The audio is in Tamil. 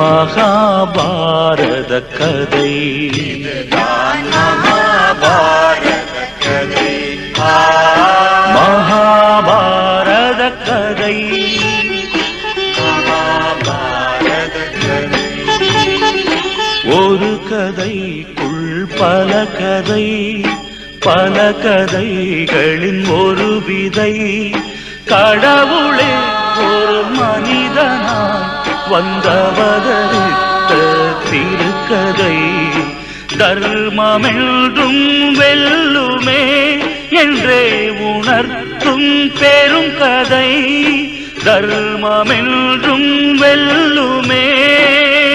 மகாபாரத கதை. மகாபாரத கதை. மகாபாரத கதை. மகாபாரத கதை. ஒரு கதைக்குள் பல கதை, பல கதைகளின் ஒரு விதை. கடவுளே ஒரு மனிதனாய் வந்தவதரித்த திருக்கதை. தர்மமென்றும் வெல்லுமே என்றே உணர்த்தும் பெரும் கதை. தர்மமென்றும் வெல்லுமே